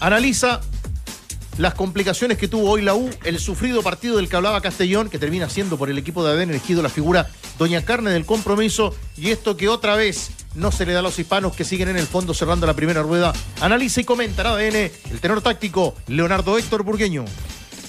analiza las complicaciones que tuvo hoy la U, el sufrido partido del que hablaba Castellón, que termina siendo por el equipo de ADN elegido la figura Doña Carne del compromiso, y esto que otra vez no se le da a los hispanos que siguen en el fondo cerrando la primera rueda. Analiza y comenta en ADN el tenor táctico Leonardo Héctor Burgueño.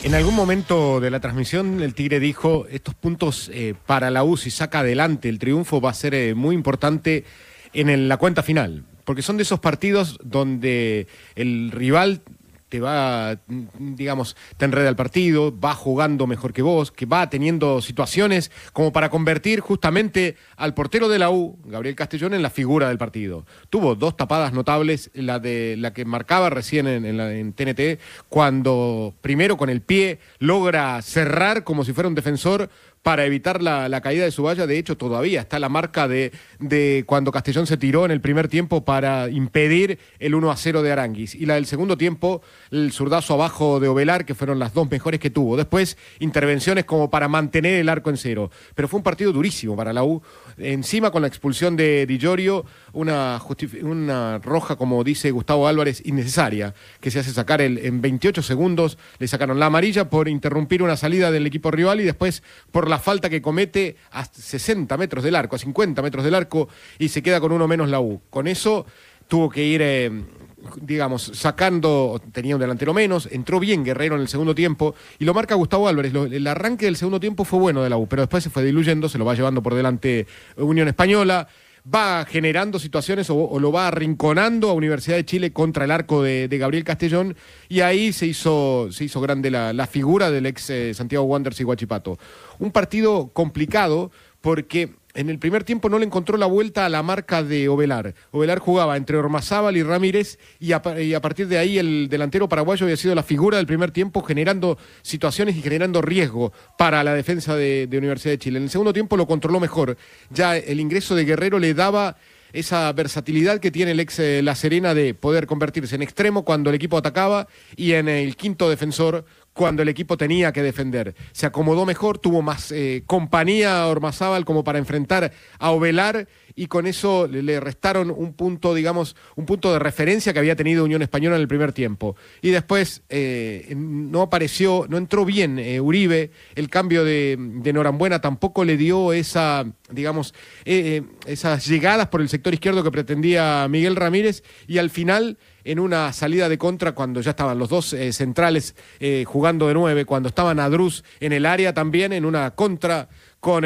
En algún momento de la transmisión el Tigre dijo, estos puntos para la U, si saca adelante el triunfo, va a ser muy importante en la cuenta final, porque son de esos partidos donde el rival te va, digamos, te enreda el partido, va jugando mejor que vos, que va teniendo situaciones como para convertir justamente al portero de la U, Gabriel Castellón, en la figura del partido. Tuvo dos tapadas notables, la que marcaba recién en TNT, cuando primero con el pie logra cerrar como si fuera un defensor para evitar la caída de su valla. De hecho, todavía está la marca de cuando Castellón se tiró en el primer tiempo para impedir el 1-0 de Aránguiz. Y la del segundo tiempo, el zurdazo abajo de Ovelar, que fueron las dos mejores que tuvo. Después, intervenciones como para mantener el arco en cero. Pero fue un partido durísimo para la U. Encima, con la expulsión de Di Llorio, una roja, como dice Gustavo Álvarez, innecesaria, que se hace sacar en 28 segundos. Le sacaron la amarilla por interrumpir una salida del equipo rival y después por la falta que comete a 60 metros del arco, a 50 metros del arco, y se queda con uno menos la U. Con eso tuvo que ir, digamos, sacando, tenía un delantero menos, entró bien Guerrero en el segundo tiempo, y lo marca Gustavo Álvarez. El arranque del segundo tiempo fue bueno de la U, pero después se fue diluyendo, se lo va llevando por delante Unión Española, va generando situaciones o lo va arrinconando a Universidad de Chile contra el arco de Gabriel Castellón, y ahí se hizo grande la figura del ex Santiago Wanderers y Huachipato. Un partido complicado porque en el primer tiempo no le encontró la vuelta a la marca de Ovelar. Ovelar jugaba entre Ormazábal y Ramírez, y a partir de ahí el delantero paraguayo había sido la figura del primer tiempo, generando situaciones y generando riesgo para la defensa de Universidad de Chile. En el segundo tiempo lo controló mejor. Ya el ingreso de Guerrero le daba esa versatilidad que tiene el ex La Serena de poder convertirse en extremo cuando el equipo atacaba y en el quinto defensor cuando el equipo tenía que defender. Se acomodó mejor, tuvo más compañía a Ormazábal como para enfrentar a Ovelar, y con eso le restaron un punto, digamos, un punto de referencia que había tenido Unión Española en el primer tiempo. Y después no apareció, no entró bien Uribe, el cambio de Norambuena tampoco le dio esa, digamos, esas llegadas por el sector izquierdo que pretendía Miguel Ramírez, y al final, en una salida de contra, cuando ya estaban los dos centrales jugando de 9, cuando estaban Adruz en el área también, en una contra con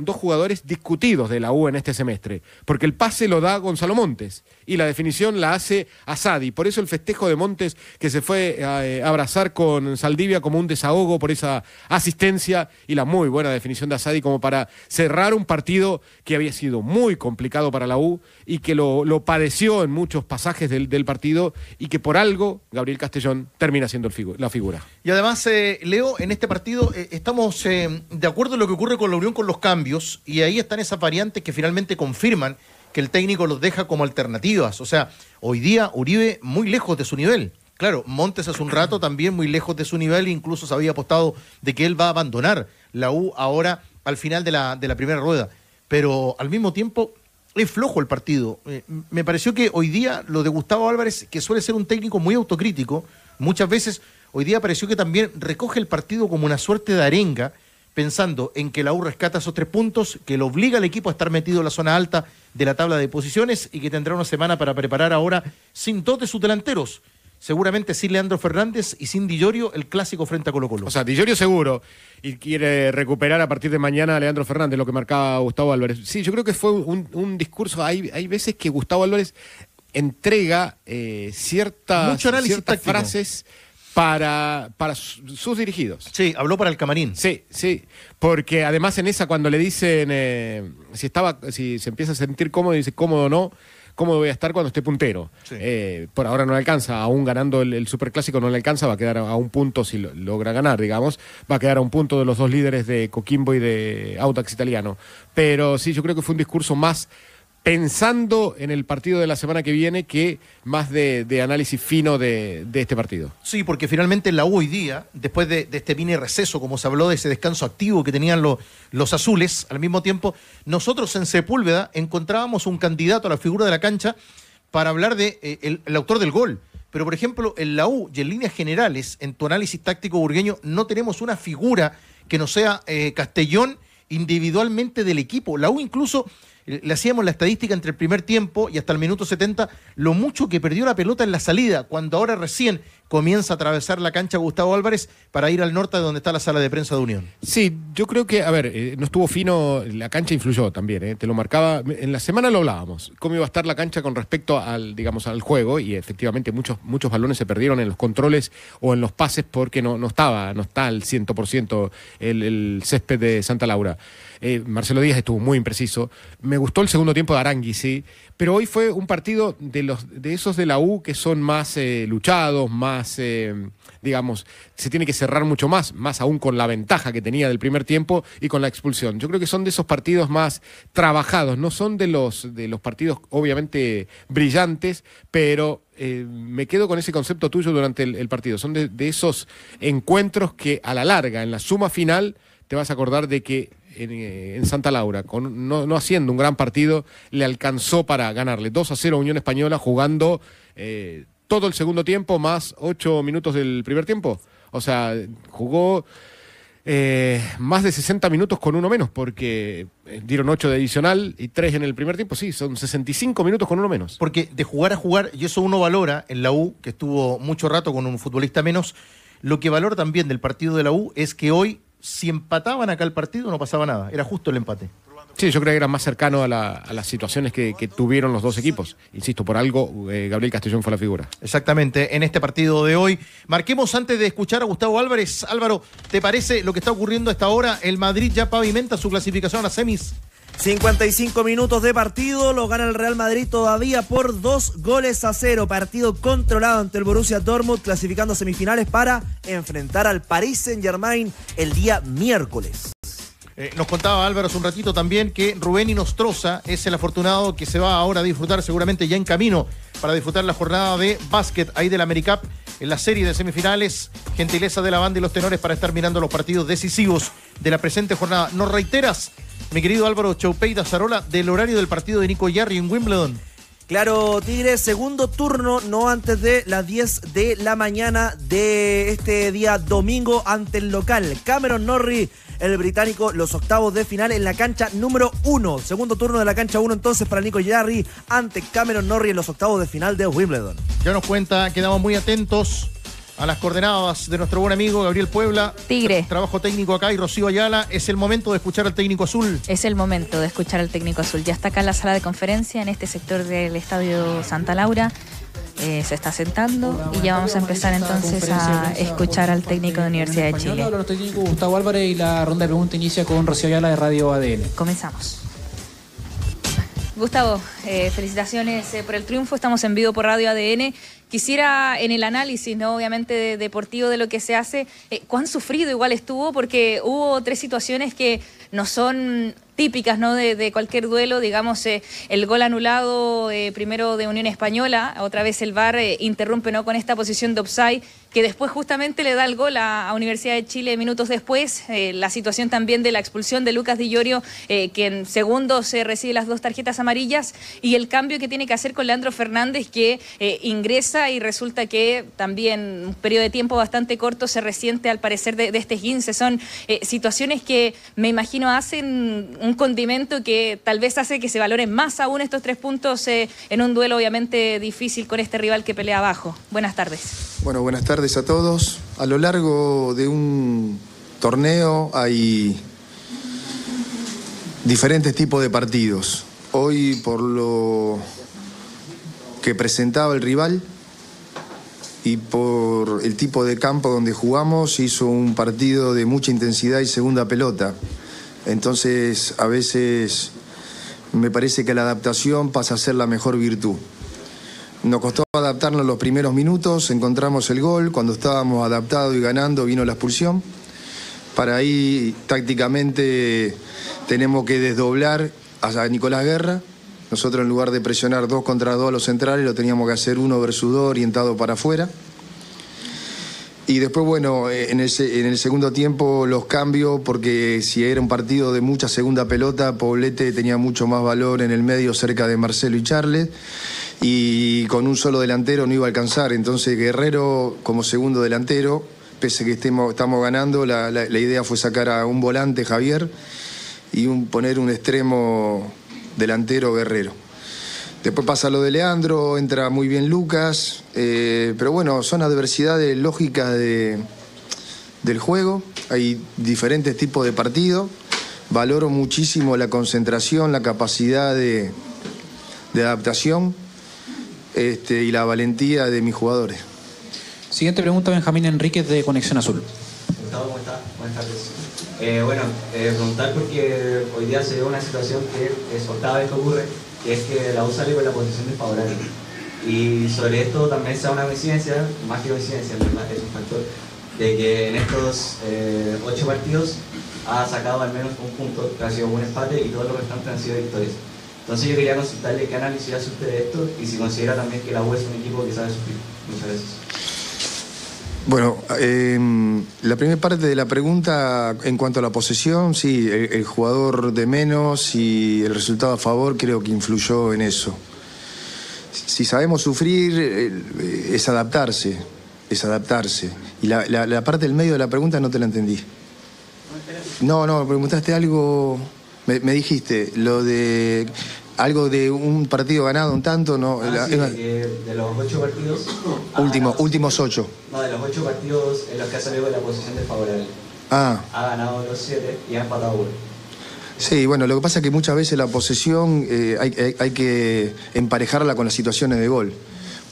dos jugadores discutidos de la U en este semestre, porque el pase lo da Gonzalo Montes y la definición la hace Asadi. Por eso el festejo de Montes, que se fue a abrazar con Saldivia como un desahogo por esa asistencia, y la muy buena definición de Asadi como para cerrar un partido que había sido muy complicado para la U y que lo padeció en muchos pasajes del partido, y que por algo Gabriel Castellón termina siendo la figura. Y además, Leo, en este partido estamos de acuerdo en lo que ocurre con la Unión con los cambios, y ahí están esas variantes que finalmente confirman que el técnico los deja como alternativas. O sea, hoy día Uribe muy lejos de su nivel. Claro, Montes hace un rato también muy lejos de su nivel, incluso se había apostado de que él va a abandonar la U ahora al final de la primera rueda. Pero al mismo tiempo es flojo el partido. Me pareció que hoy día lo de Gustavo Álvarez, que suele ser un técnico muy autocrítico, muchas veces hoy día pareció que también recoge el partido como una suerte de arenga, pensando en que la U rescata esos 3 puntos, que lo obliga al equipo a estar metido en la zona alta de la tabla de posiciones, y que tendrá una semana para preparar ahora sin 2 de sus delanteros. Seguramente sin Leandro Fernández y sin Di Llorio, el clásico frente a Colo-Colo. O sea, Di Llorio seguro, y quiere recuperar a partir de mañana a Leandro Fernández, lo que marcaba Gustavo Álvarez. Sí, yo creo que fue un discurso. Hay veces que Gustavo Álvarez entrega ciertas frases para sus dirigidos. Sí, habló para el camarín. Sí, porque además en esa, cuando le dicen si se empieza a sentir cómodo, dice cómodo no, cómodo voy a estar cuando esté puntero. Sí. Por ahora no le alcanza, aún ganando el Superclásico no le alcanza, va a quedar a un punto, si logra ganar, digamos, va a quedar a un punto de los dos líderes de Coquimbo y de Audax Italiano. Pero sí, yo creo que fue un discurso más pensando en el partido de la semana que viene que más de análisis fino de este partido. Sí, porque finalmente la U hoy día, después de este mini receso, como se habló de ese descanso activo que tenían los azules, al mismo tiempo, nosotros en Sepúlveda encontrábamos un candidato a la figura de la cancha para hablar de el autor del gol, pero por ejemplo en la U y en líneas generales, en tu análisis táctico burgueño, no tenemos una figura que no sea Castellón individualmente del equipo. La U incluso, le hacíamos la estadística entre el primer tiempo y hasta el minuto 70, lo mucho que perdió la pelota en la salida, cuando ahora recién comienza a atravesar la cancha Gustavo Álvarez para ir al norte de donde está la sala de prensa de Unión. Sí, yo creo que, a ver, no estuvo fino, la cancha influyó también, te lo marcaba, en la semana lo hablábamos, cómo iba a estar la cancha con respecto al, digamos, al juego, y efectivamente muchos balones se perdieron en los controles o en los pases porque no está al 100% el césped de Santa Laura. Marcelo Díaz estuvo muy impreciso. Me gustó el segundo tiempo de Arangui, sí, pero hoy fue un partido de esos de la U que son más luchados, más, digamos, se tiene que cerrar mucho más aún con la ventaja que tenía del primer tiempo y con la expulsión. Yo creo que son de esos partidos más trabajados, no son de los partidos obviamente brillantes, pero me quedo con ese concepto tuyo durante el partido. Son de esos encuentros que a la larga, en la suma final, te vas a acordar de que en Santa Laura, no haciendo un gran partido, le alcanzó para ganarle 2-0 a Unión Española jugando todo el segundo tiempo más 8 minutos del primer tiempo. O sea, jugó más de 60 minutos con uno menos, porque dieron 8 de adicional y 3 en el primer tiempo. Sí, son 65 minutos con uno menos. Porque de jugar a jugar, y eso uno valora en la U, que estuvo mucho rato con un futbolista menos, lo que valora también del partido de la U es que hoy, si empataban acá el partido, no pasaba nada. Era justo el empate. Sí, yo creo que era más cercano a las situaciones que tuvieron los dos equipos. Insisto, por algo Gabriel Castellón fue la figura. Exactamente, en este partido de hoy. Marquemos antes de escuchar a Gustavo Álvarez. Álvaro, ¿te parece lo que está ocurriendo a esta hora? El Madrid ya pavimenta su clasificación a las semis. 55 minutos de partido, lo gana el Real Madrid todavía por 2-0. Partido controlado ante el Borussia Dortmund, clasificando a semifinales para enfrentar al Paris Saint-Germain el día miércoles. Nos contaba Álvaro hace un ratito también que Rubén Inostroza es el afortunado que se va ahora a disfrutar, seguramente ya en camino, para disfrutar la jornada de básquet ahí del AmeriCup en la serie de semifinales. Gentileza de la banda y los tenores para estar mirando los partidos decisivos de la presente jornada. ¿Nos reiteras, mi querido Álvaro Choupey Dazarola, del horario del partido de Nico Yarri en Wimbledon? Claro, Tigre, segundo turno, no antes de las 10 de la mañana de este día domingo ante el local. Cameron Norrie, el británico, los octavos de final en la cancha número 1. Segundo turno de la cancha 1 entonces para Nico Yarri ante Cameron Norrie en los octavos de final de Wimbledon. Ya nos cuenta, quedamos muy atentos a las coordenadas de nuestro buen amigo Gabriel Puebla. Tigre. Trabajo técnico acá y Rocío Ayala. Es el momento de escuchar al técnico azul. Es el momento de escuchar al técnico azul. Ya está acá en la sala de conferencia, en este sector del Estadio Santa Laura. Se está sentando y ya vamos a empezar entonces a escuchar al técnico de Universidad de Chile. Habla nuestro técnico Gustavo Álvarez y la ronda de preguntas inicia con Rocío Ayala de Radio ADN. Comenzamos. Gustavo, felicitaciones por el triunfo. Estamos en vivo por Radio ADN. Quisiera, en el análisis, ¿no?, obviamente deportivo de lo que se hace, cuán sufrido igual estuvo, porque hubo 3 situaciones que no son típicas, ¿no?, de cualquier duelo. Digamos, el gol anulado primero de Unión Española, otra vez el VAR interrumpe, ¿no?, con esta posición de offside, que después justamente le da el gol a Universidad de Chile minutos después. La situación también de la expulsión de Lucas Di Llorio, que en segundos recibe las 2 tarjetas amarillas, y el cambio que tiene que hacer con Leandro Fernández, que ingresa y resulta que también un periodo de tiempo bastante corto se resiente al parecer de este esguince. Son situaciones que me imagino hacen un condimento que tal vez hace que se valoren más aún estos 3 puntos en un duelo obviamente difícil con este rival que pelea abajo. Buenas tardes. Bueno, buenas tardes a todos. A lo largo de un torneo hay diferentes tipos de partidos. Hoy, por lo que presentaba el rival y por el tipo de campo donde jugamos, hizo un partido de mucha intensidad y segunda pelota. Entonces, a veces me parece que la adaptación pasa a ser la mejor virtud. Nos costó adaptarnos los primeros minutos, encontramos el gol, cuando estábamos adaptados y ganando vino la expulsión. Para ahí tácticamente tenemos que desdoblar a Nicolás Guerra. Nosotros, en lugar de presionar 2 contra 2 a los centrales, lo teníamos que hacer 1 versus 2 orientado para afuera. Y después, bueno, en el segundo tiempo los cambios, porque si era un partido de mucha segunda pelota, Poblete tenía mucho más valor en el medio cerca de Marcelo y Charles. y con un solo delantero no iba a alcanzar. Entonces Guerrero como segundo delantero, pese a que estamos ganando, la idea fue sacar a un volante, Javier, y poner un extremo delantero, Guerrero. Después pasa lo de Leandro, entra muy bien Lucas, pero bueno, son adversidades lógicas del juego. Hay diferentes tipos de partidos. Valoro muchísimo la concentración, la capacidad de adaptación y la valentía de mis jugadores. Siguiente pregunta, Benjamín Enríquez de Conexión Azul. Gustavo, ¿cómo está? Buenas tardes. Preguntar porque hoy día se ve una situación que es octava vez que ocurre, que es que la U sale con la posición desfavorable. Y sobre esto también se da una coincidencia, más que coincidencia, en verdad es un factor, de que en estos 8 partidos ha sacado al menos un punto, que ha sido un empate, y todos los restantes han sido victorias. Entonces yo quería consultarle qué análisis hace usted de esto y si considera también que la U es un equipo que sabe sufrir. Muchas gracias. Bueno, la primera parte de la pregunta en cuanto a la posesión, sí, el jugador de menos y el resultado a favor creo que influyó en eso. Si sabemos sufrir, es adaptarse. Y la parte del medio de la pregunta no te la entendí. No, me preguntaste algo, me dijiste, lo de algo de un partido ganado, un tanto, no. De los 8 partidos. Últimos 8. No, de los 8 partidos en los que ha salido con la posición desfavorable. Ha ganado los 7 y ha empatado 1. Sí, bueno, lo que pasa es que muchas veces la posesión hay que emparejarla con las situaciones de gol.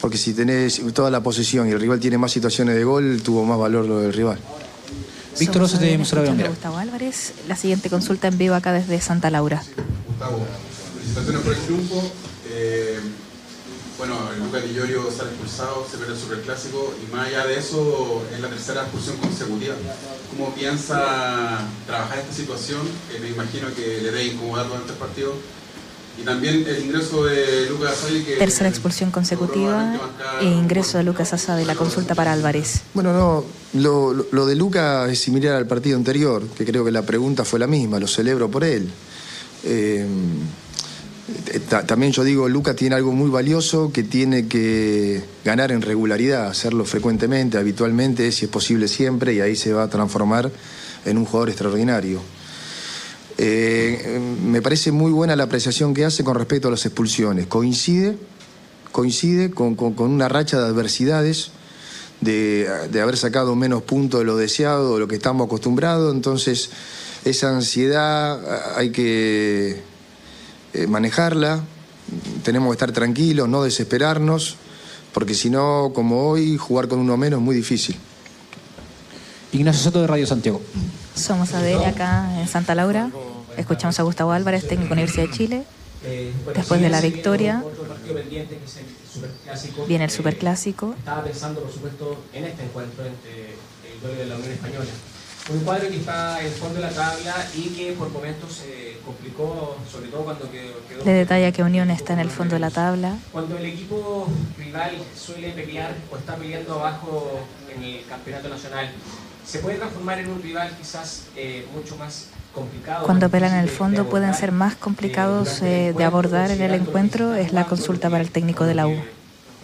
Porque si tenés toda la posesión y el rival tiene más situaciones de gol, tuvo más valor lo del rival. Víctor Rosas de Emisora Belmira. Gustavo Álvarez, la siguiente consulta en vivo acá desde Santa Laura. Gustavo, felicitaciones por el triunfo. Lucas Di Llorio sale expulsado, se pierde el Superclásico y más allá de eso es la tercera expulsión consecutiva. ¿Cómo piensa trabajar esta situación? Me imagino que le debe incomodar durante el partido. Y también el ingreso de Lucas Asadi, que... Tercera expulsión consecutiva e ingreso de Lucas Asadi, la consulta para Álvarez. Bueno, no, lo de Lucas es similar al partido anterior, que creo que la pregunta fue la misma, lo celebro por él. También yo digo, Lucas tiene algo muy valioso que tiene que ganar en regularidad, hacerlo frecuentemente, habitualmente, si es posible siempre, y ahí se va a transformar en un jugador extraordinario. Me parece muy buena la apreciación que hace con respecto a las expulsiones. Coincide con una racha de adversidades, de haber sacado menos puntos de lo deseado, de lo que estamos acostumbrados. Entonces, esa ansiedad hay que manejarla. Tenemos que estar tranquilos, no desesperarnos, porque si no, como hoy, jugar con uno menos es muy difícil. Ignacio Soto de Radio Santiago. Somos ADN acá en Santa Laura. Escuchamos a Gustavo Álvarez, técnico de la Universidad de Chile. Después de la victoria, viene el Superclásico. Estaba pensando, por supuesto, en este encuentro entre el duelo de la Unión Española. Un cuadro que está en el fondo de la tabla y que por momentos se complicó, sobre todo cuando quedó... Le detalla que Unión está en el fondo de la tabla. Cuando el equipo rival suele pelear o está peleando abajo en el campeonato nacional, ¿se puede transformar en un rival quizás mucho más complicado? Cuando pelan en el fondo pueden ser más complicados de abordar en el encuentro. Es la consulta para el técnico de la U. Mejor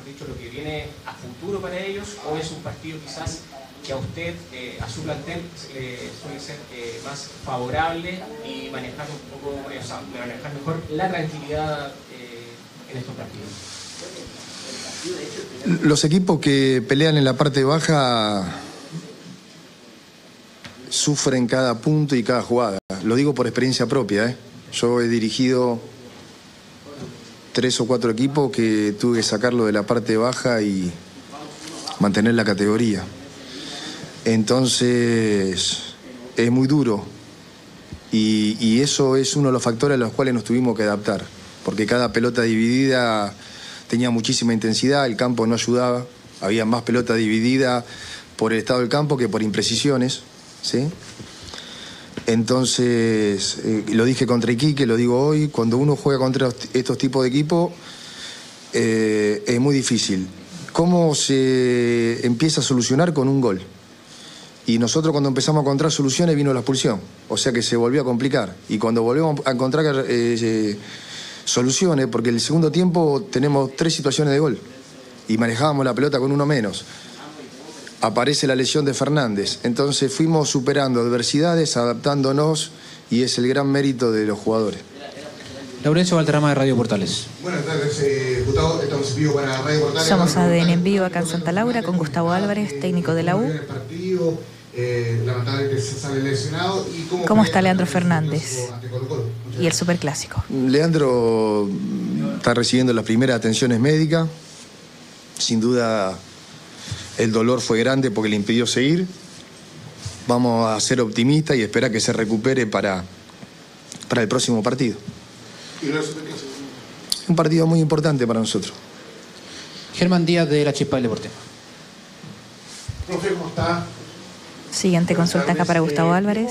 dicho, lo que viene a futuro para ellos, o es un partido quizás que a usted, a su plantel, suele ser más favorable y manejar un poco, manejar mejor la tranquilidad en estos partidos. Los equipos que pelean en la parte baja sufren cada punto y cada jugada. Lo digo por experiencia propia, Yo he dirigido 3 o 4 equipos que tuve que sacarlo de la parte baja y mantener la categoría. Entonces, es muy duro. Y eso es uno de los factores a los cuales nos tuvimos que adaptar. Porque cada pelota dividida tenía muchísima intensidad, el campo no ayudaba. Había más pelota dividida por el estado del campo que por imprecisiones, ¿sí? Entonces, lo dije contra Iquique, lo digo hoy, cuando uno juega contra estos tipos de equipos, es muy difícil. ¿Cómo se empieza a solucionar? Con un gol. Y nosotros cuando empezamos a encontrar soluciones vino la expulsión, o sea que se volvió a complicar. Y cuando volvemos a encontrar soluciones, porque en el segundo tiempo tenemos 3 situaciones de gol y manejábamos la pelota con uno menos. Aparece la lesión de Fernández, entonces fuimos superando adversidades, adaptándonos, y es el gran mérito de los jugadores. Laurencio Valterrama de Radio Portales. Buenas tardes, Gustavo. Estamos en vivo para Radio Portales. Somos ADN en vivo acá en Santa Laura con Gustavo Álvarez, técnico de la U. Lamentablemente se sale lesionado. ¿Cómo está Leandro Fernández y el Superclásico? Leandro está recibiendo las primeras atenciones médicas. Sin duda el dolor fue grande porque le impidió seguir. Vamos a ser optimistas y esperar que se recupere para el próximo partido. Un partido muy importante para nosotros. Germán Díaz de La Chispa del Deporte. Profe, ¿cómo está? Siguiente consulta acá para Gustavo Álvarez.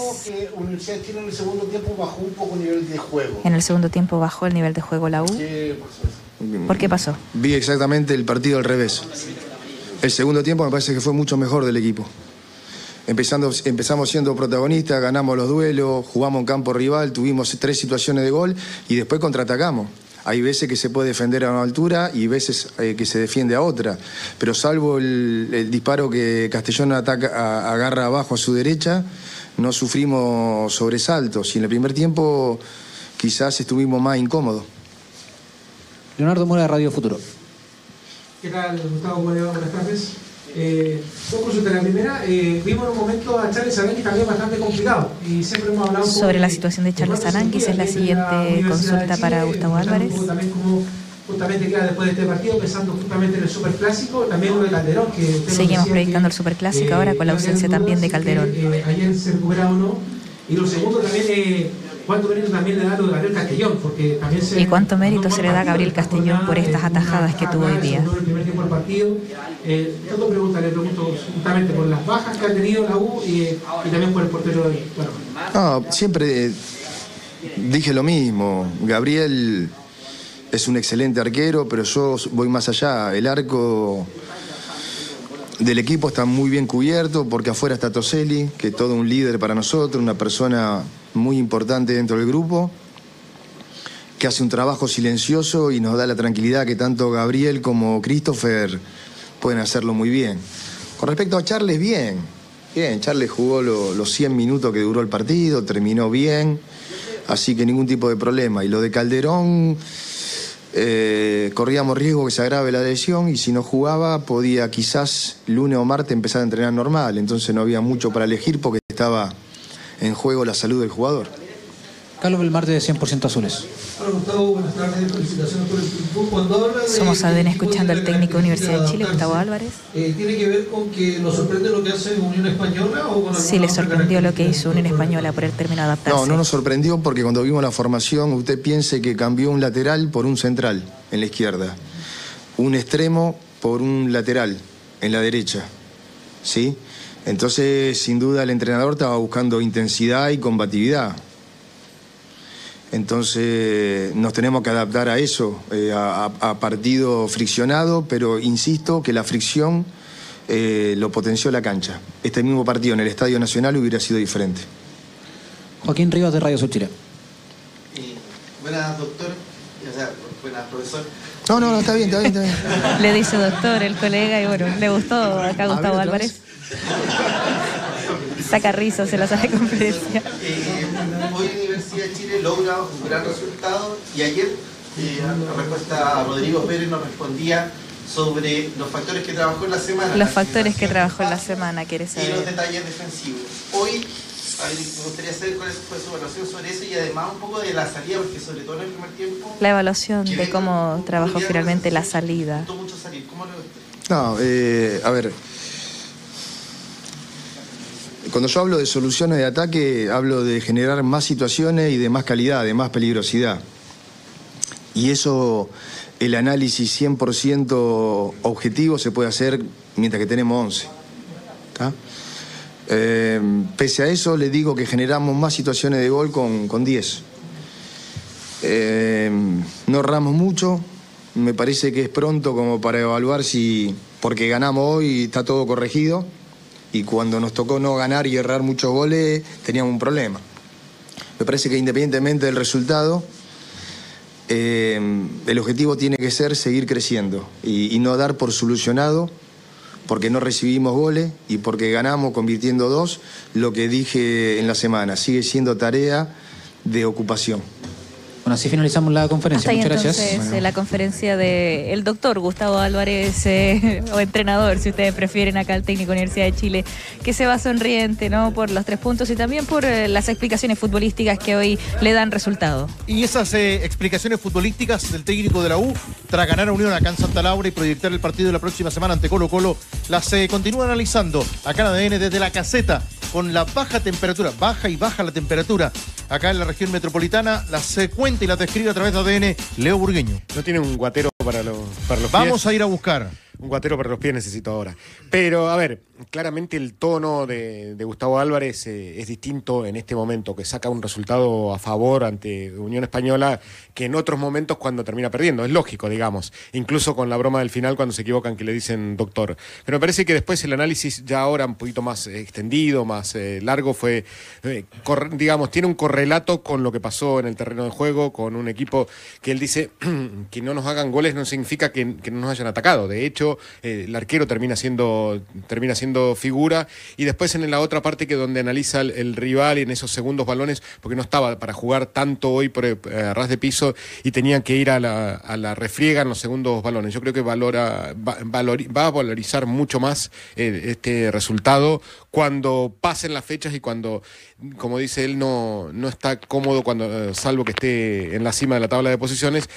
Universidad de Chile en el segundo tiempo bajó un poco el nivel de juego. En el segundo tiempo bajó el nivel de juego la U. ¿Qué pasó? ¿Por qué pasó? Vi exactamente el partido al revés. El segundo tiempo me parece que fue mucho mejor del equipo. Empezamos siendo protagonistas, ganamos los duelos, jugamos en campo rival, tuvimos 3 situaciones de gol y después contraatacamos. Hay veces que se puede defender a una altura y veces que se defiende a otra. Pero salvo el disparo que Castellón agarra abajo a su derecha, no sufrimos sobresaltos. Y en el primer tiempo quizás estuvimos más incómodos. Leonardo Mora de Radio Futuro. ¿Qué tal, Gustavo? Buenas tardes. Dos consultas. La primera, vimos en un momento a Charles Aranguis también bastante complicado y siempre hemos hablado sobre la situación de Charles Aranguis. Es la siguiente consulta para Gustavo Álvarez. También como justamente queda después de este partido, pensando justamente en el Superclásico, también lo de Calderón. Seguimos proyectando el Superclásico ahora con la ausencia también de Calderón. Ayer se recupera o no. Y lo segundo también, ¿cuánto mérito también le da lo de Gabriel Castellón? Porque también ¿Y cuánto mérito se le da a Gabriel Castellón por estas atajadas que tuvo hoy día? En el primer tiempo del partido. Dos preguntas, le pregunto justamente por las bajas que ha tenido la U y también por el portero. Siempre dije lo mismo. Gabriel es un excelente arquero, pero yo voy más allá. El arco del equipo está muy bien cubierto porque afuera está Toselli, que es todo un líder para nosotros, una persona muy importante dentro del grupo, que hace un trabajo silencioso y nos da la tranquilidad que tanto Gabriel como Christopher pueden hacerlo muy bien. Con respecto a Charles, bien, Charles jugó los 100 minutos que duró el partido, terminó bien, así que ningún tipo de problema. Y lo de Calderón, corríamos riesgo que se agrave la lesión y si no jugaba podía quizás lunes o martes empezar a entrenar normal, entonces no había mucho para elegir porque estaba en juego la salud del jugador. Carlos Belmarte de 100% Azules. Hola Gustavo, buenas tardes, felicitaciones por el triunfo. Cuando habla de... Somos ADN escuchando al técnico de Universidad de Chile, Gustavo Álvarez. ¿Tiene que ver con que lo sorprende lo que hace Unión Española? O con sí, le sorprendió lo que hizo Unión Española por el término de adaptarse. No nos sorprendió porque cuando vimos la formación, usted piense que cambió un lateral por un central en la izquierda, un extremo por un lateral en la derecha, ¿sí? Entonces, sin duda, el entrenador estaba buscando intensidad y combatividad. Entonces nos tenemos que adaptar a eso, a partido friccionado, pero insisto que la fricción lo potenció la cancha. Este mismo partido en el Estadio Nacional hubiera sido diferente. Joaquín Rivas de Radio Sur Chile. Buenas, doctor. O sea, buenas, profesor. No, está bien. Le dice doctor el colega y bueno, le gustó acá Gustavo Álvarez. Saca risas en la sala de conferencia. Hoy Universidad de Chile logra un gran resultado y ayer la respuesta a Rodrigo Pérez nos respondía sobre los factores que trabajó en la semana. Los factores que trabajó en la semana, ¿quieres saber? Y los detalles defensivos. Hoy me gustaría saber cuál fue su evaluación sobre eso y además un poco de la salida, porque sobre todo en el primer tiempo... La evaluación de cómo trabajó finalmente la salida. Mucho salir. ¿Cómo lo ve usted? No, a ver... Cuando yo hablo de soluciones de ataque, hablo de generar más situaciones y de más calidad, de más peligrosidad. Y eso, el análisis 100% objetivo se puede hacer mientras que tenemos 11. ¿Tá? Pese a eso, le digo que generamos más situaciones de gol con 10. No erramos mucho. Me parece que es pronto como para evaluar si, porque ganamos hoy, está todo corregido. Y cuando nos tocó no ganar y errar muchos goles, teníamos un problema. Me parece que independientemente del resultado, el objetivo tiene que ser seguir creciendo y no dar por solucionado, porque no recibimos goles y porque ganamos convirtiendo 2, lo que dije en la semana. Sigue siendo tarea de ocupación. Bueno, así finalizamos la conferencia. Hasta ahí, Muchas entonces, gracias. la conferencia del doctor Gustavo Álvarez, o entrenador, si ustedes prefieren, acá el técnico de Universidad de Chile, que se va sonriente, ¿no?, por los 3 puntos y también por las explicaciones futbolísticas que hoy le dan resultado. Y esas explicaciones futbolísticas del técnico de la U, tras ganar a Unión acá en Santa Laura y proyectar el partido de la próxima semana ante Colo Colo, las continúa analizando acá en ADN desde la caseta, con la baja temperatura, baja la temperatura acá en la región metropolitana, las cuenta y las describe a través de ADN Leo Burgueño. No tiene un guatero para los pies. Vamos a ir a buscar. Un guatero para los pies necesito ahora. Pero, a ver, claramente el tono de Gustavo Álvarez es distinto en este momento, que saca un resultado a favor ante Unión Española, que en otros momentos cuando termina perdiendo. Es lógico, digamos. Incluso con la broma del final cuando se equivocan que le dicen doctor. Pero me parece que después el análisis ya ahora un poquito más extendido, más largo, fue, digamos, tiene un correlato con lo que pasó en el terreno de juego, con un equipo que él dice que no nos hagan goles no significa que no nos hayan atacado. De hecho, el arquero termina siendo figura, y después en la otra parte que donde analiza el rival y en esos segundos balones, porque no estaba para jugar tanto hoy por ras de piso y tenían que ir a la refriega en los segundos balones. Yo creo que va a valorizar mucho más este resultado cuando pasen las fechas y cuando, como dice él, no está cómodo, salvo que esté en la cima de la tabla de posiciones.